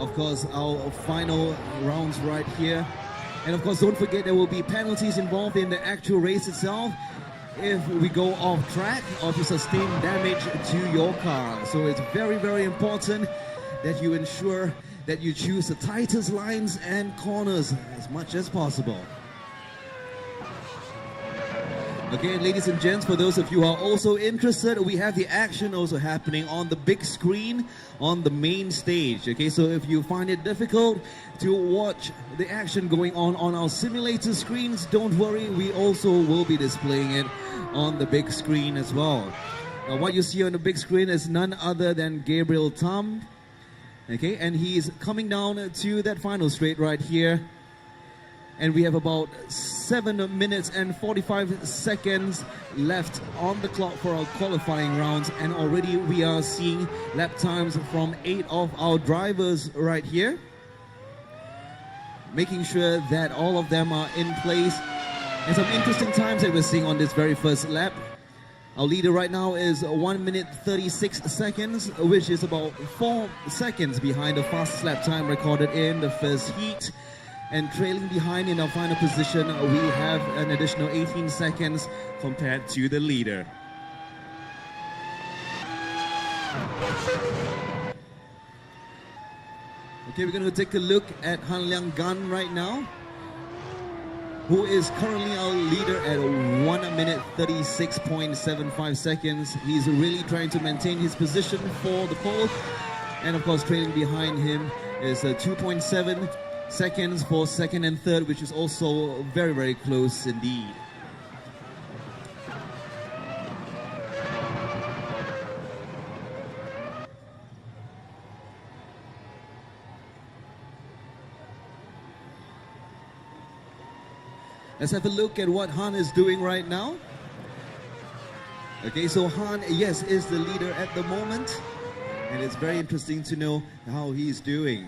of course, our final rounds right here. And of course, don't forget there will be penalties involved in the actual race itself if we go off track or to sustain damage to your car. So it's very, very important that you ensure that you choose the tightest lines and corners as much as possible. Okay, ladies and gents, for those of you who are also interested, we have the action also happening on the big screen on the main stage. Okay, so if you find it difficult to watch the action going on our simulator screens, don't worry, we also will be displaying it on the big screen as well. What you see on the big screen is none other than Gabriel Tam. Okay, and he's coming down to that final straight right here. And we have about 7 minutes and 45 seconds left on the clock for our qualifying rounds. And already we are seeing lap times from 8 of our drivers right here. Making sure that all of them are in place. And some interesting times that we're seeing on this very first lap. Our leader right now is 1 minute 36 seconds, which is about 4 seconds behind the fastest lap time recorded in the first heat. And trailing behind in our final position, we have an additional 18 seconds compared to the leader. Okay, we're going to take a look at Han Liang Gan right now, who is currently our leader at 1 minute 36.75 seconds. He's really trying to maintain his position for the pole. And of course, trailing behind him is 2.7 seconds for second and third, which is also very, very close indeed. Let's have a look at what Han is doing right now. Okay, so Han, yes, is the leader at the moment. And it's very interesting to know how he's doing.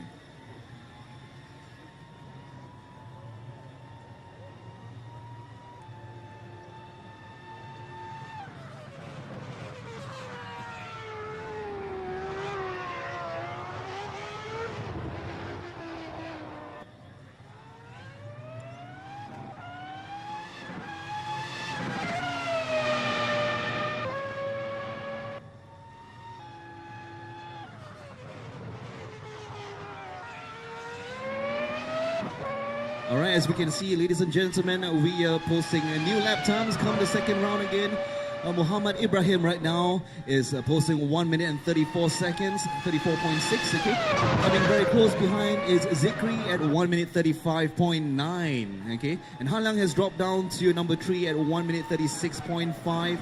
Alright, as we can see, ladies and gentlemen, we are posting new lap times come the second round again. Muhammad Ibrahim right now is posting 1 minute and 34 seconds, 34.6, okay? Coming very close behind is Zikri at 1 minute 35.9, okay? And Han Liang has dropped down to number 3 at 1 minute 36.5,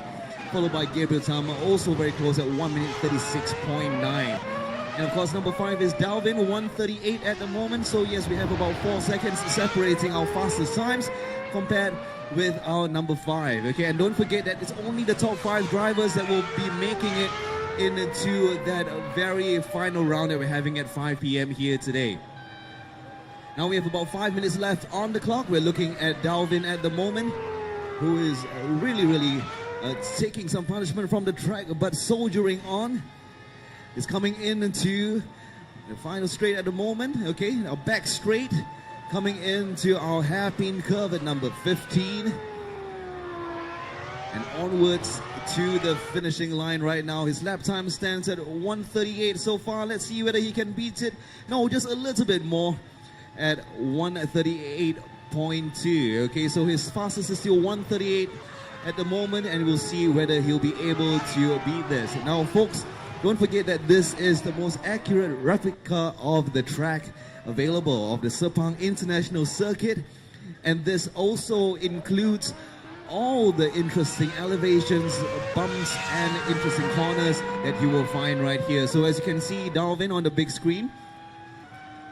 followed by Gabriel Tam, also very close at 1 minute 36.9. And of course, number 5 is Dalvin, 1:38 at the moment. So yes, we have about 4 seconds separating our fastest times compared with our number 5. Okay, and don't forget that it's only the top 5 drivers that will be making it into that very final round that we're having at 5 p.m. here today. Now we have about 5 minutes left on the clock. We're looking at Dalvin at the moment, who is really taking some punishment from the track, but soldiering on. Is coming into the final straight at the moment. Okay, our back straight coming into our hairpin curve at number 15 and onwards to the finishing line right now. His lap time stands at 1:38 so far. Let's see whether he can beat it. No, just a little bit more at 1:38.2. Okay, so his fastest is still 1:38 at the moment, and we'll see whether he'll be able to beat this. Now, folks, don't forget that this is the most accurate replica of the track available of the Sepang International Circuit, and this also includes all the interesting elevations, bumps, and interesting corners that you will find right here. So as you can see, Dalvin on the big screen,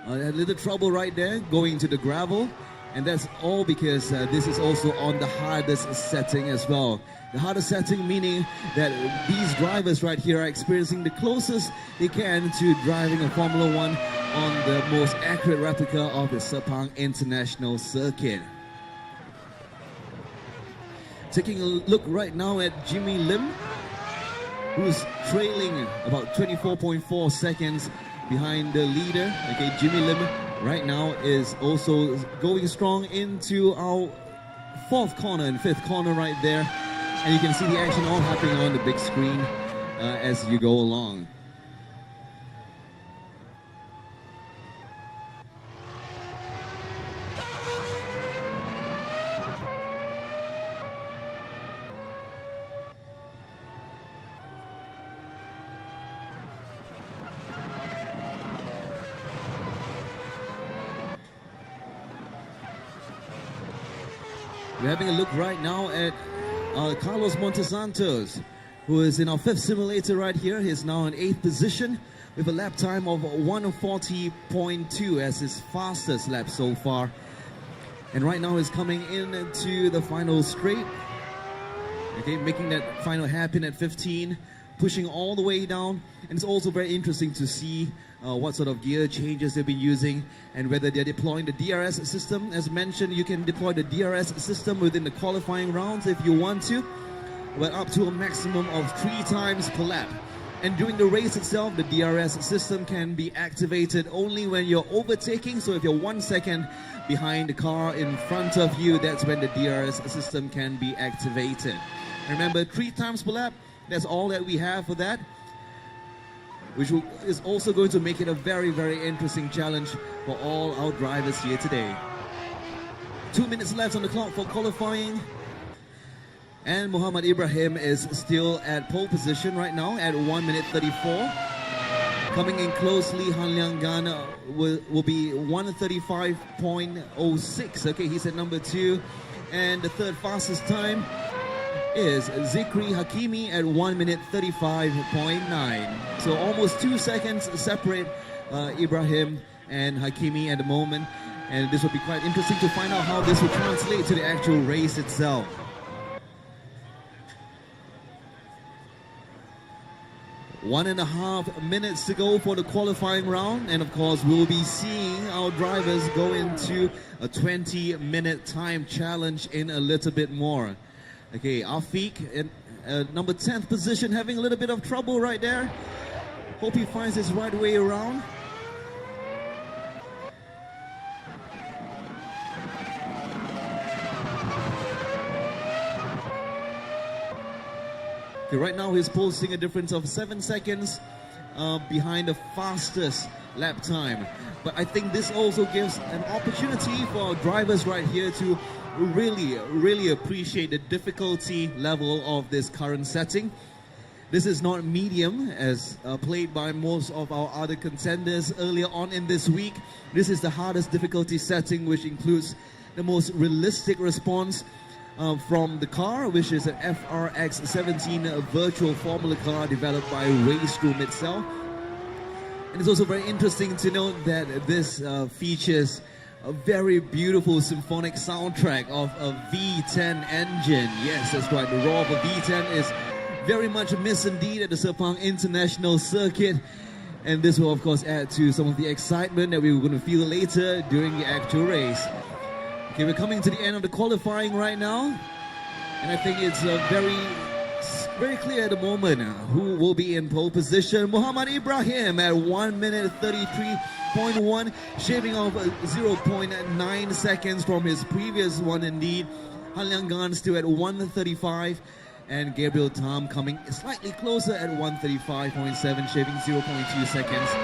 a little trouble right there going to the gravel, and that's all because this is also on the hardest setting as well. The hardest setting meaning that these drivers right here are experiencing the closest they can to driving a Formula 1 on the most accurate replica of the Sepang International Circuit. Taking a look right now at Jimmy Lim, who's trailing about 24.4 seconds behind the leader. Okay, Jimmy Lim right now is also going strong into our fourth corner and fifth corner right there. And you can see the action all happening on the big screen as you go along. We're having a look right now at Carlos Montesantos, who is in our fifth simulator right here. He's now in 8th position with a lap time of 1:40.2 as his fastest lap so far. And right now he's coming into the final straight. Okay, making that final happen at 15, pushing all the way down. And it's also very interesting to see what sort of gear changes they've been using and whether they're deploying the DRS system. As mentioned, you can deploy the DRS system within the qualifying rounds if you want to, but up to a maximum of 3 times per lap. And during the race itself, the DRS system can be activated only when you're overtaking. So if you're 1 second behind the car in front of you, that's when the DRS system can be activated. Remember, 3 times per lap, that's all that we have for that, which is also going to make it a very, very interesting challenge for all our drivers here today. 2 minutes left on the clock for qualifying. And Muhammad Ibrahim is still at pole position right now at 1:34. Coming in closely, Han Liang Gan will be 1:35.06. Okay, he's at number 2. And the third fastest time is Zikri Hakimi at 1:35.9. So almost 2 seconds separate Ibrahim and Hakimi at the moment. And this will be quite interesting to find out how this will translate to the actual race itself. One and a half minutes to go for the qualifying round, and of course we'll be seeing our drivers go into a 20-minute time challenge in a little bit more. Okay, Afiq in number 10th position, having a little bit of trouble right there. Hope he finds his right way around. Okay, right now he's posting a difference of 7 seconds behind the fastest lap time. But I think this also gives an opportunity for our drivers right here to really appreciate the difficulty level of this current setting. This is not medium as played by most of our other contenders earlier on in this week. This is the hardest difficulty setting, which includes the most realistic response from the car, which is an FRX17 virtual formula car developed by RaceRoom itself. And it's also very interesting to note that this features a very beautiful symphonic soundtrack of a V10 engine. Yes, that's right, the roar of a V10 is very much missed indeed at the Sepang International Circuit. And this will of course add to some of the excitement that we were going to feel later during the actual race. Okay, we're coming to the end of the qualifying right now, and I think it's very clear at the moment who will be in pole position. Muhammad Ibrahim at 1:33.1, shaving off 0.9 seconds from his previous one indeed. Han Liang Gan still at 1:35, and Gabriel Tam coming slightly closer at 1:35.7, shaving 0.2 seconds.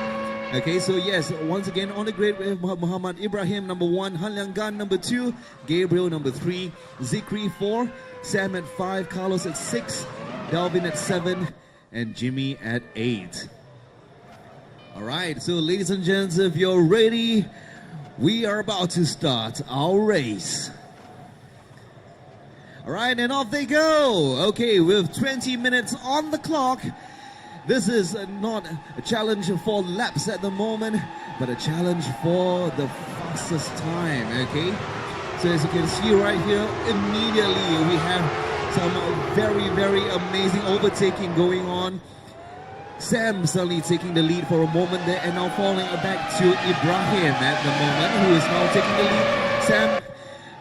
Okay, so yes, once again on the grid we have Muhammad Ibrahim number 1, Han Liang Gan number 2, Gabriel number 3, Zikri 4, Sam at 5, Carlos at 6, Dalvin at 7, and Jimmy at 8. Alright, so ladies and gents, if you're ready, we are about to start our race. Alright, and off they go. Okay, with 20 minutes on the clock. This is not a challenge for laps at the moment, but a challenge for the fastest time, okay? So as you can see right here, immediately we have some very, very amazing overtaking going on. Sam suddenly taking the lead for a moment there, and now falling back to Ibrahim at the moment, who is now taking the lead. Sam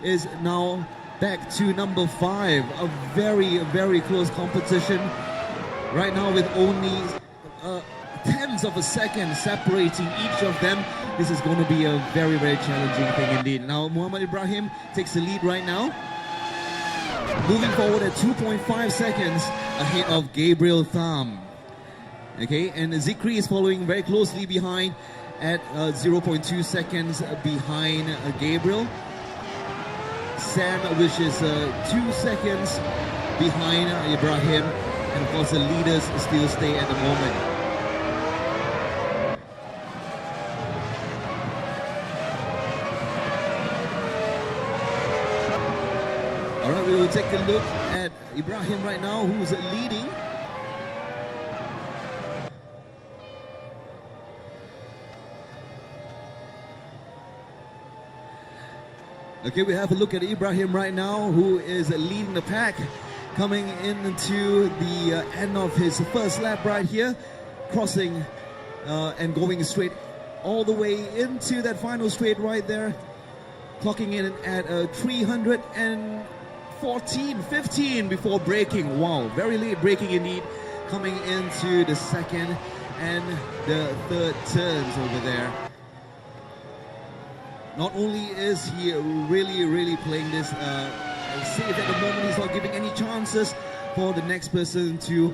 is now back to number 5, a very, very close competition. Right now with only tenths of a second separating each of them. This is going to be a very, very challenging thing indeed. Now, Muhammad Ibrahim takes the lead right now, moving forward at 2.5 seconds ahead of Gabriel Tham. Okay, and Zikri is following very closely behind at 0.2 seconds behind Gabriel. Sam, which is 2 seconds behind Ibrahim, and of course the leaders still stay at the moment. Alright, we will take a look at Ibrahim right now, who's leading. Okay, we have a look at Ibrahim right now, who is leading the pack, coming into the end of his first lap right here, crossing and going straight all the way into that final straight right there, clocking in at 315 before braking. Wow, very late braking indeed, coming into the second and the third turns over there. Not only is he really playing this safe at the moment, he's not giving any chances for the next person to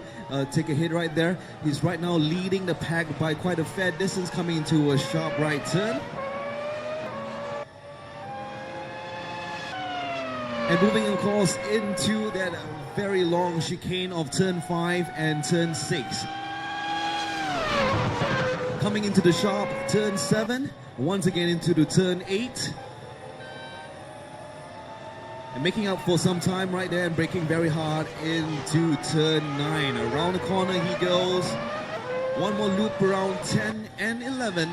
take a hit right there. He's right now leading the pack by quite a fair distance, coming into a sharp right turn. And moving, of course, into that very long chicane of turn 5 and turn 6. Coming into the sharp turn 7. Once again into the turn 8. And making up for some time right there and braking very hard into turn 9. Around the corner he goes. One more loop around 10 and 11.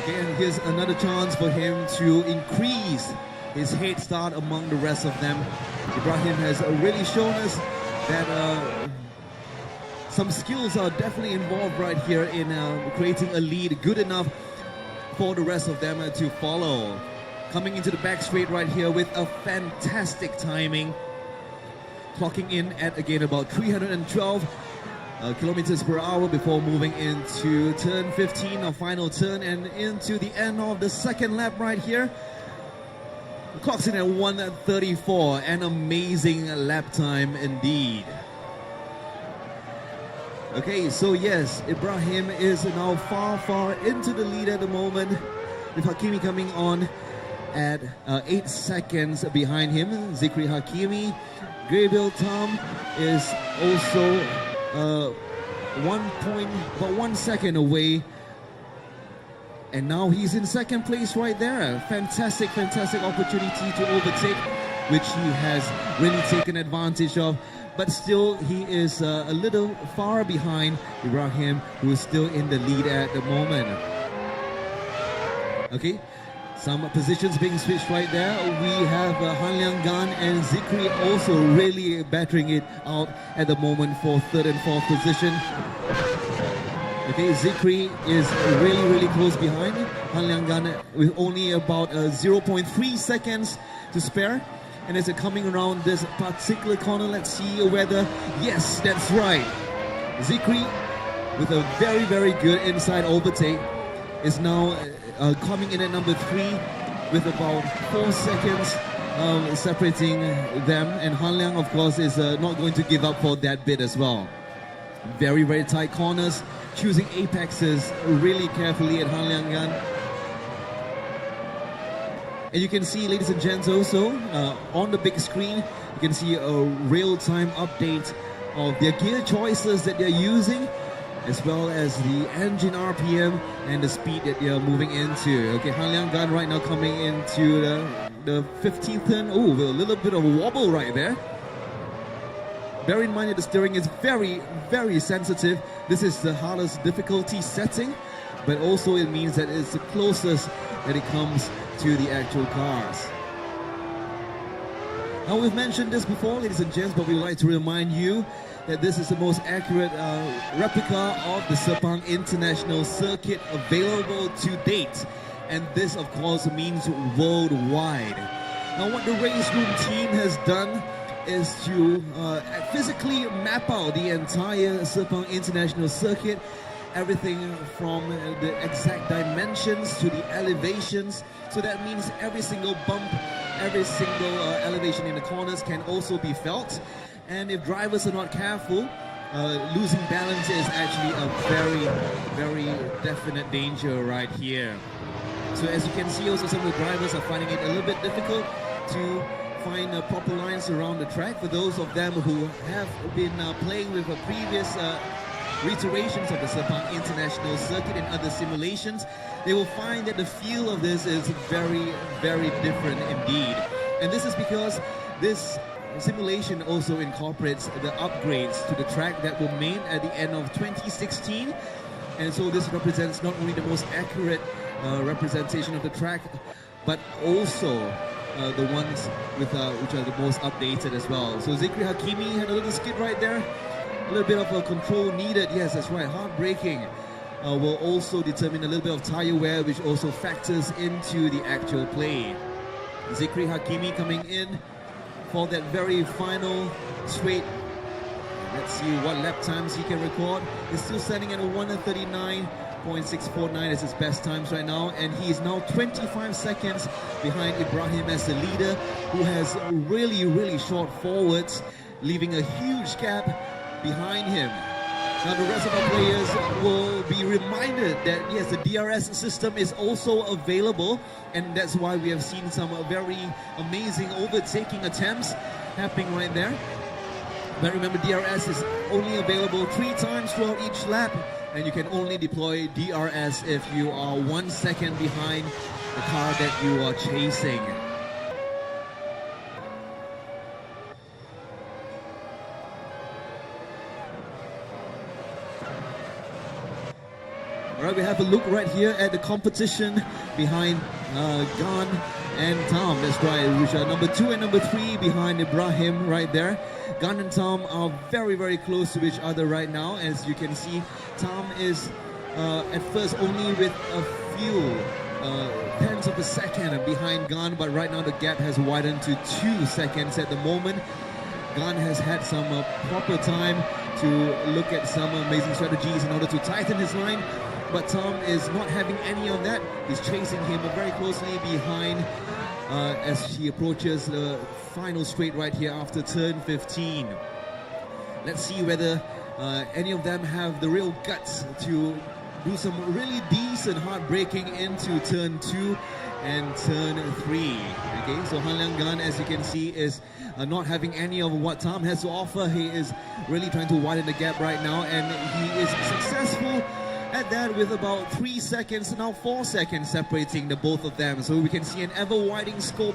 Again, here's another chance for him to increase his head start among the rest of them. Ibrahim has really shown us that some skills are definitely involved right here in creating a lead good enough for the rest of them to follow. Coming into the back straight right here with a fantastic timing. Clocking in at, again, about 312 kilometers per hour before moving into turn 15, our final turn, and into the end of the second lap right here. Clocks in at 1:34, an amazing lap time indeed. Okay, so yes, Ibrahim is now far into the lead at the moment, with Hakimi coming on at 8 seconds behind him. Zikri Hakimi. Gabriel Tham is also about 1 second away. And now he's in second place right there. Fantastic opportunity to overtake, which he has really taken advantage of. But still, he is a little far behind Ibrahim, who is still in the lead at the moment. Okay, some positions being switched right there. We have Han Liang Gan and Zikri also really battering it out at the moment for third and fourth position. Okay, Zikri is really close behind Han Liang Gan with only about 0.3 seconds to spare. And as they're coming around this particular corner, let's see whether, yes, that's right. Zikri, with a very good inside overtake, is now coming in at number 3 with about 4 seconds separating them. And Han Liang, of course, is not going to give up for that bit as well. Very tight corners, choosing apexes really carefully at Han Liang Gan. And you can see, ladies and gents, also on the big screen, you can see a real-time update of their gear choices that they're using, as well as the engine RPM and the speed that they're moving into. Okay, Han Liang Gan right now coming into the 15th turn. Oh, with a little bit of a wobble right there. Bear in mind that the steering is very sensitive. This is the hardest difficulty setting, but also it means that it's the closest that it comes to the actual cars. Now, we've mentioned this before, ladies and gents, but we would like to remind you that this is the most accurate replica of the Sepang International Circuit available to date. And this, of course, means worldwide. Now, what the RaceRoom team has done is to physically map out the entire Sepang International Circuit, everything from the exact dimensions to the elevations. So that means every single bump, every single elevation in the corners can also be felt. And if drivers are not careful, losing balance is actually a very, very definite danger right here. So as you can see, also some of the drivers are finding it a little bit difficult to find proper lines around the track. For those of them who have been playing with previous reiterations of the Sepang International Circuit and other simulations, they will find that the feel of this is very, very different indeed. And this is because this simulation also incorporates the upgrades to the track that were made at the end of 2016. And so this represents not only the most accurate representation of the track, but also the ones with which are the most updated as well. So Zikri Hakimi had a little skid right there. A little bit of control needed. Yes, that's right. Hard braking will also determine a little bit of tire wear, which also factors into the actual play. Zikri Hakimi coming in for that very final straight. Let's see what lap times he can record. He's still standing at a 1:39.649 as his best times right now, and he is now 25 seconds behind Ibrahim as the leader, who has really, really short forwards, leaving a huge gap behind him. Now the rest of our players will be reminded that yes, the DRS system is also available, and that's why we have seen some very amazing overtaking attempts happening right there. But remember, DRS is only available 3 times throughout each lap, and you can only deploy DRS if you are 1 second behind the car that you are chasing. Alright, we have a look right here at the competition behind Gan and Tom. That's right, which are number 2 and number 3 behind Ibrahim right there. Gan and Tom are very, very close to each other right now. As you can see, Tom is at first only with a few tenths of a second behind Gan, but right now the gap has widened to 2 seconds at the moment. Gan has had some proper time to look at some amazing strategies in order to tighten his line, but Tom is not having any of that. He's chasing him very closely behind as he approaches the final straight right here after turn 15. Let's see whether any of them have the real guts to do some really decent hard braking into turn 2 and turn 3. Okay, so Han Liang Gan, as you can see, is not having any of what Tom has to offer. He is really trying to widen the gap right now, and he is successful at that with about 3 seconds, now 4 seconds separating the both of them. So we can see an ever-widening scope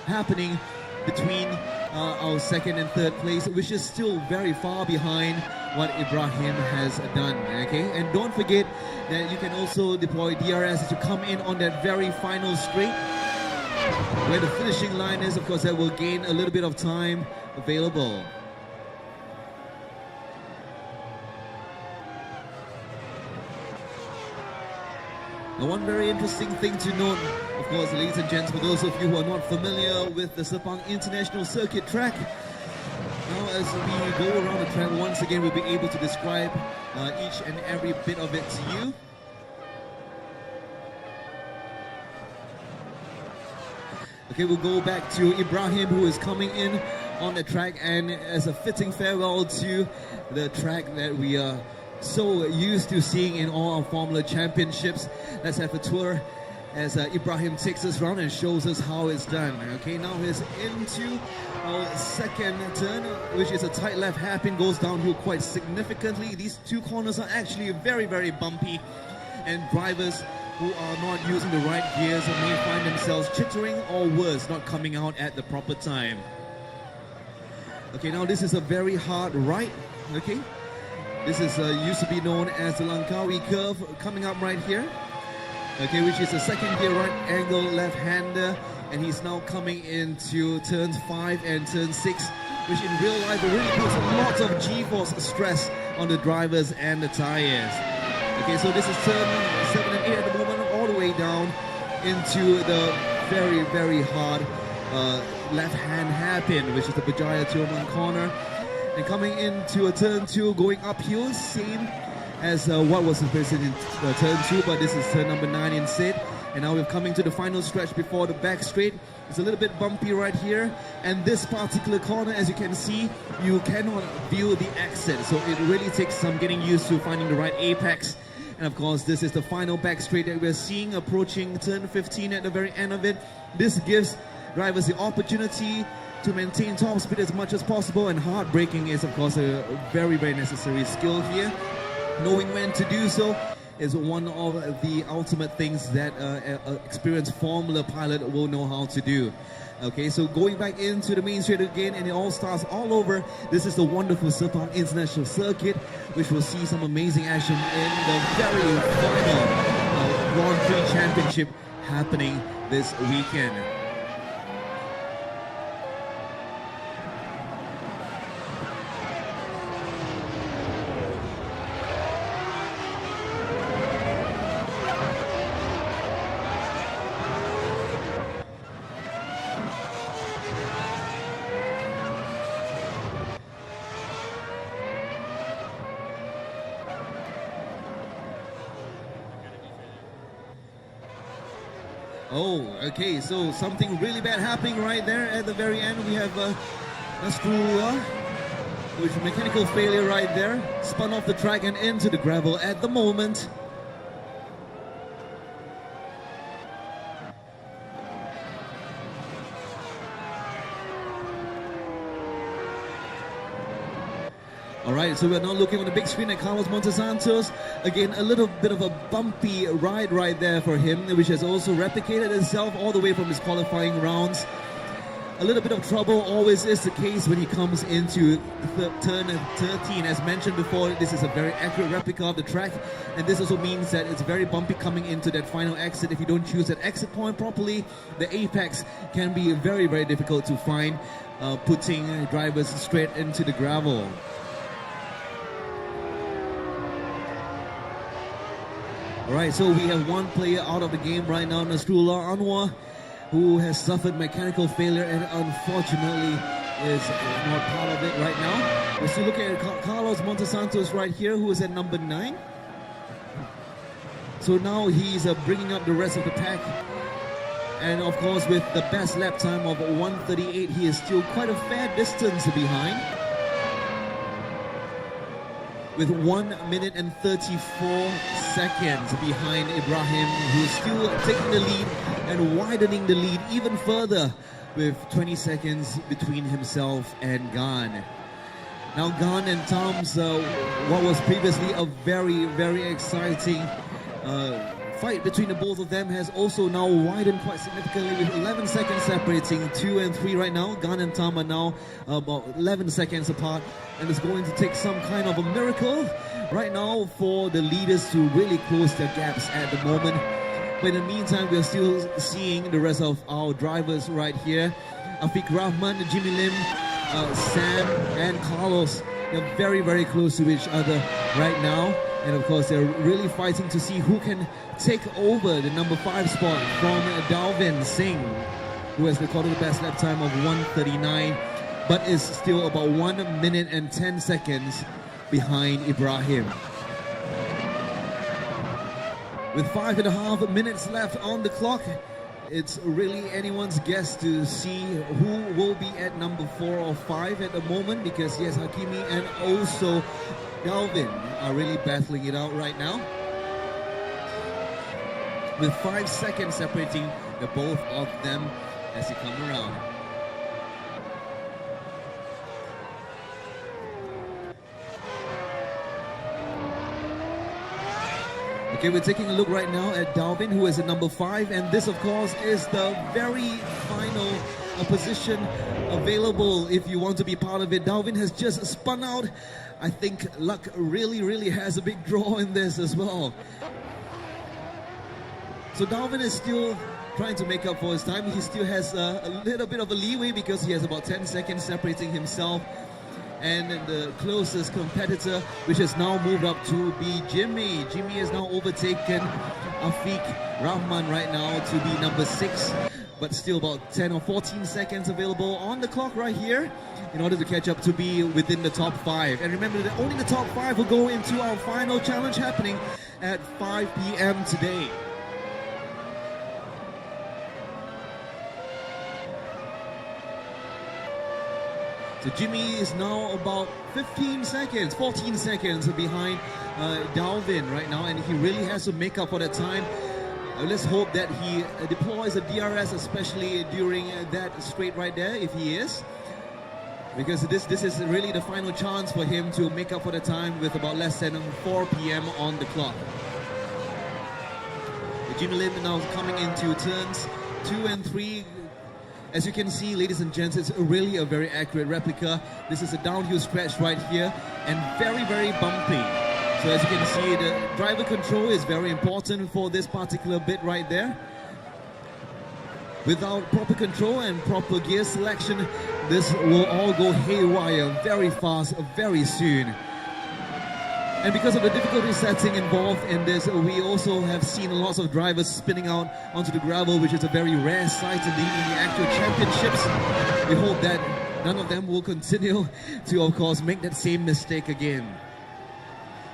happening between our second and third place, which is still very far behind what Ibrahim has done. Okay, and don't forget that you can also deploy DRS to come in on that very final straight where the finishing line is. Of course, that will gain a little bit of time available. Now, one very interesting thing to note, of course, ladies and gents, for those of you who are not familiar with the Sepang International Circuit track, now as we go around the track, once again we'll be able to describe each and every bit of it to you. Okay, we'll go back to Ibrahim, who is coming in on the track, and as a fitting farewell to the track that we are so used to seeing in all our Formula Championships, let's have a tour as Ibrahim takes us around and shows us how it's done. Okay, now he's into our second turn, which is a tight left hairpin, goes downhill quite significantly. These two corners are actually very, very bumpy, and drivers who are not using the right gears may find themselves chittering or worse, not coming out at the proper time. Okay, now this is a very hard right. Okay, this is used to be known as the Langkawi curve, coming up right here. Okay, which is a second gear right angle left-hander, and he's now coming into turns 5 and turn 6, which in real life really puts lots of G-force stress on the drivers and the tires. Okay, so this is turn 7 and 8 at the moment, all the way down into the very, very hard left-hand hairpin, which is the Berjaya Tioman corner. And coming into a turn 2, going uphill, same as what was supposed in turn 2, but this is turn number 9 instead. And now we're coming to the final stretch before the back straight. It's a little bit bumpy right here, and this particular corner, as you can see, you cannot view the exit, so it really takes some getting used to finding the right apex. And of course, this is the final back straight that we're seeing approaching turn 15 at the very end of it. This gives drivers the opportunity to maintain top speed as much as possible, and hard braking is of course a very, very necessary skill here. Knowing when to do so is one of the ultimate things that an experienced Formula pilot will know how to do. Okay, so going back into the main straight again, and it all starts all over. This is the wonderful Sepang International Circuit, which will see some amazing action in the very final Grand Prix Championship happening this weekend. Oh, okay, so something really bad happening right there at the very end. We have Nasrullah, which mechanical failure right there. Spun off the track and into the gravel at the moment. Alright, so we're now looking on the big screen at Carlos Montesantos. Again, a little bit of a bumpy ride right there for him, which has also replicated itself all the way from his qualifying rounds. A little bit of trouble always is the case when he comes into turn 13. As mentioned before, this is a very accurate replica of the track, and this also means that it's very bumpy coming into that final exit. If you don't choose that exit point properly, the apex can be very, very difficult to find, putting drivers straight into the gravel. Alright, so we have one player out of the game right now, Nasrullah Anwar, who has suffered mechanical failure and unfortunately is not part of it right now. We're still looking at Carlos Montesantos right here, who is at number 9. So now he's bringing up the rest of the pack. And of course, with the best lap time of 1:38, he is still quite a fair distance behind. With 1 minute and 34 seconds behind Ibrahim, who is still taking the lead and widening the lead even further with 20 seconds between himself and Gan. Now Gan and Tom's, what was previously a very, very exciting fight between the both of them has also now widened quite significantly with 11 seconds separating 2 and 3 right now. Gan and Tom are now about 11 seconds apart, and it's going to take some kind of a miracle right now for the leaders to really close their gaps at the moment. But in the meantime, we're still seeing the rest of our drivers right here. Afiq Rahman, Jimmy Lim, Sam and Carlos. They're very, very close to each other right now. And of course, they're really fighting to see who can take over the number 5 spot from Dalvin Singh, who has recorded the best lap time of 1:39, but is still about 1 minute and 10 seconds behind Ibrahim. With 5.5 minutes left on the clock, it's really anyone's guess to see who will be at number 4 or 5 at the moment, because yes, Hakimi and also Dalvin are really battling it out right now, with 5 seconds separating the both of them as they come around. Okay, we're taking a look right now at Dalvin, who is at number 5, and this of course is the very final position available if you want to be part of it. Dalvin has just spun out. I think luck really has a big draw in this as well. So Dalvin is still trying to make up for his time. He still has a little bit of a leeway because he has about 10 seconds separating himself and the closest competitor, which has now moved up to be Jimmy. Jimmy has now overtaken Afiq Rahman right now to be number 6. but still about 10 or 14 seconds available on the clock right here in order to catch up to be within the top 5. And remember that only the top 5 will go into our final challenge happening at 5 p.m. today. So Jimmy is now about 14 seconds behind Dalvin right now, and he really has to make up for that time. Let's hope that he deploys a DRS, especially during that straight right there, if he is. Because this is really the final chance for him to make up for the time with about less than 4 p.m. on the clock. Jimmy Lim now coming into turns 2 and 3. As you can see, ladies and gents, it's really a very accurate replica. This is a downhill stretch right here and very, very bumpy. So as you can see, the driver control is very important for this particular bit right there. Without proper control and proper gear selection, this will all go haywire very fast, very soon. And because of the difficulty setting involved in this, we also have seen lots of drivers spinning out onto the gravel, which is a very rare sight in the actual championships. We hope that none of them will continue to, of course, make that same mistake again.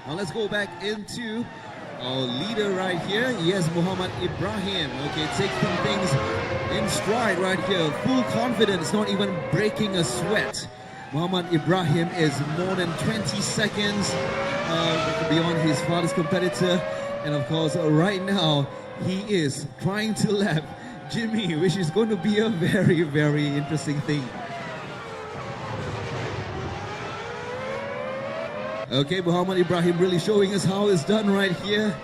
Now let's go back into our leader right here. Yes, Muhammad Ibrahim. Okay, taking things in stride right here. Full confidence, not even breaking a sweat. Muhammad Ibrahim is more than 20 seconds beyond his father's competitor. And of course, right now, he is trying to lap Jimmy, which is going to be a very, very interesting thing. Okay, Muhammad Ibrahim really showing us how it's done right here.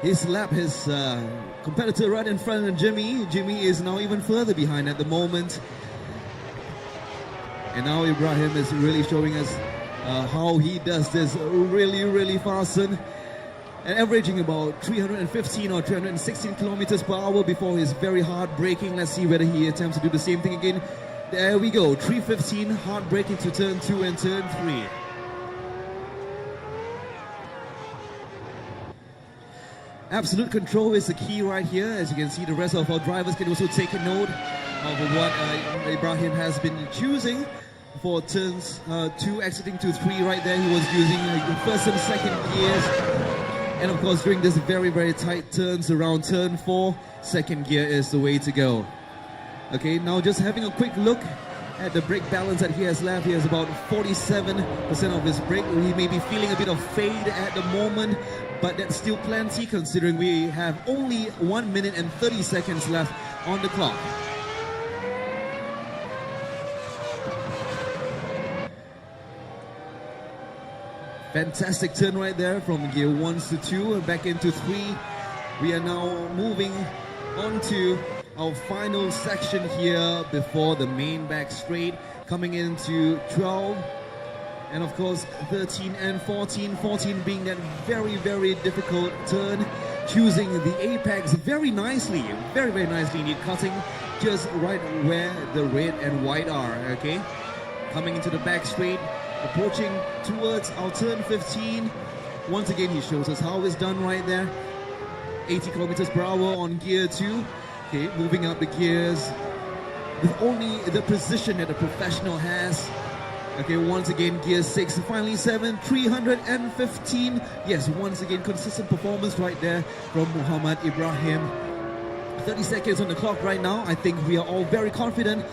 His lap, his competitor right in front of Jimmy. Jimmy is now even further behind at the moment. And now Ibrahim is really showing us how he does this really, really fast. And averaging about 315 or 316 kilometers per hour before his very hard braking. Let's see whether he attempts to do the same thing again. There we go, 315, hard braking to turn 2 and turn 3. Absolute control is the key right here. As you can see, the rest of our drivers can also take a note of what Ibrahim has been choosing for turns 2 exiting to 3 right there. He was using first and second gears. And of course, during this very, very tight turns around turn 4, second gear is the way to go. Okay, now just having a quick look at the brake balance that he has left. He has about 47% of his brake. He may be feeling a bit of fade at the moment, but that's still plenty considering we have only 1 minute and 30 seconds left on the clock. Fantastic turn right there from gear 1 to 2 and back into 3. We are now moving on to our final section here before the main back straight, coming into 12 and of course 13 and 14. 14 being that very, very difficult turn, choosing the apex very nicely, very, very nicely indeed, cutting just right where the red and white are. Okay, coming into the back straight, approaching towards our turn 15. Once again, he shows us how it's done right there. 80 kilometers per hour on gear 2. Okay, moving up the gears with only the precision that a professional has. Okay, once again, gear 6, finally 7, 315. Yes, once again, consistent performance right there from Muhammad Ibrahim. 30 seconds on the clock right now. I think we are all very confident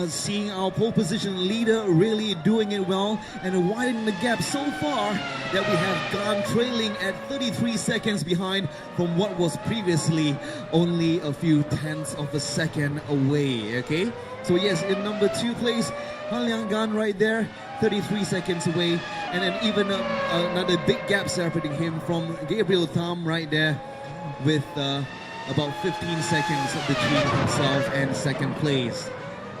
seeing our pole position leader really doing it well and widening the gap so far that we have gone trailing at 33 seconds behind from what was previously only a few tenths of a second away. Okay, so yes, in number 2 place, Han Liang Gan right there, 33 seconds away, and then even another big gap separating him from Gabriel Tham right there with about 15 seconds between himself and second place.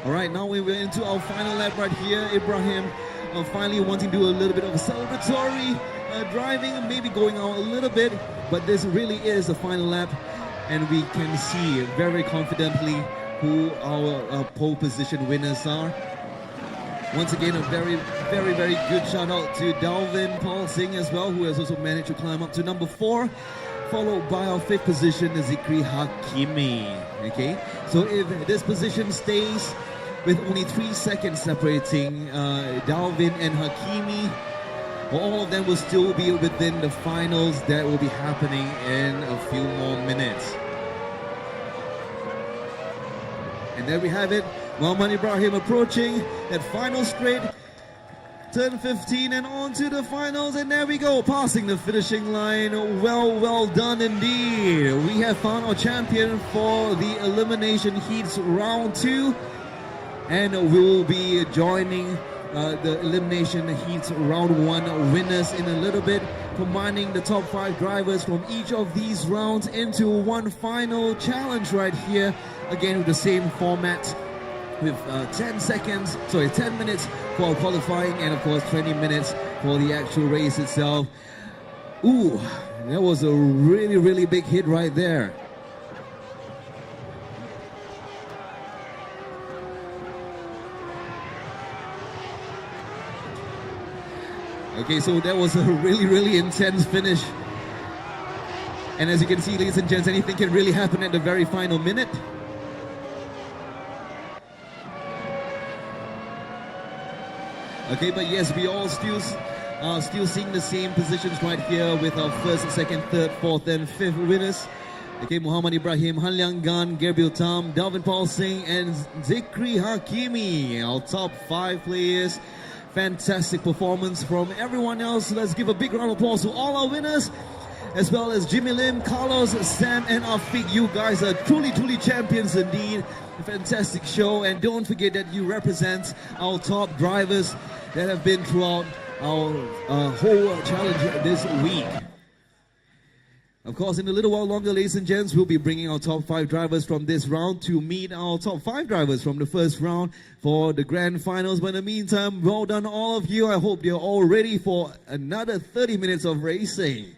All right, now we're into our final lap right here. Ibrahim finally wanting to do a little bit of a celebratory driving, maybe going out a little bit, but this really is the final lap, and we can see very confidently who our pole position winners are. Once again, a very good shout out to Dalvin Paul Singh as well, who has also managed to climb up to number 4, followed by our 5th position, Zikri Hakimi. Okay, so if this position stays with only 3 seconds separating Dalvin and Hakimi, all of them will still be within the finals that will be happening in a few more minutes. And there we have it, Muhammad Ibrahim approaching that final straight, turn 15 and on to the finals, and there we go, passing the finishing line. Well done indeed. We have found our champion for the elimination heats round 2, and we will be joining the elimination heats round 1 winners in a little bit, combining the top 5 drivers from each of these rounds into one final challenge right here, again with the same format, with 10 minutes for qualifying, and of course 20 minutes for the actual race itself. Ooh, that was a really big hit right there. Okay, so that was a really intense finish. And as you can see, ladies and gents, anything can really happen at the very final minute. Okay, but yes, we all still seeing the same positions right here with our 1st, 2nd, 3rd, 4th, and 5th winners. Okay, Muhammad Ibrahim, Han Liang Gan, Gerbil Tam, Dalvin Paul Singh, and Zikri Hakimi, our top 5 players. Fantastic performance from everyone else. Let's give a big round of applause to all our winners, as well as Jimmy Lim, Carlos, Sam, and Afiq. You guys are truly champions indeed. A fantastic show, and don't forget that you represent our top drivers that have been throughout our whole challenge this week. Of course, in a little while longer, ladies and gents, we'll be bringing our top 5 drivers from this round to meet our top 5 drivers from the first round for the grand finals. But in the meantime, well done all of you. I hope you're all ready for another 30 minutes of racing.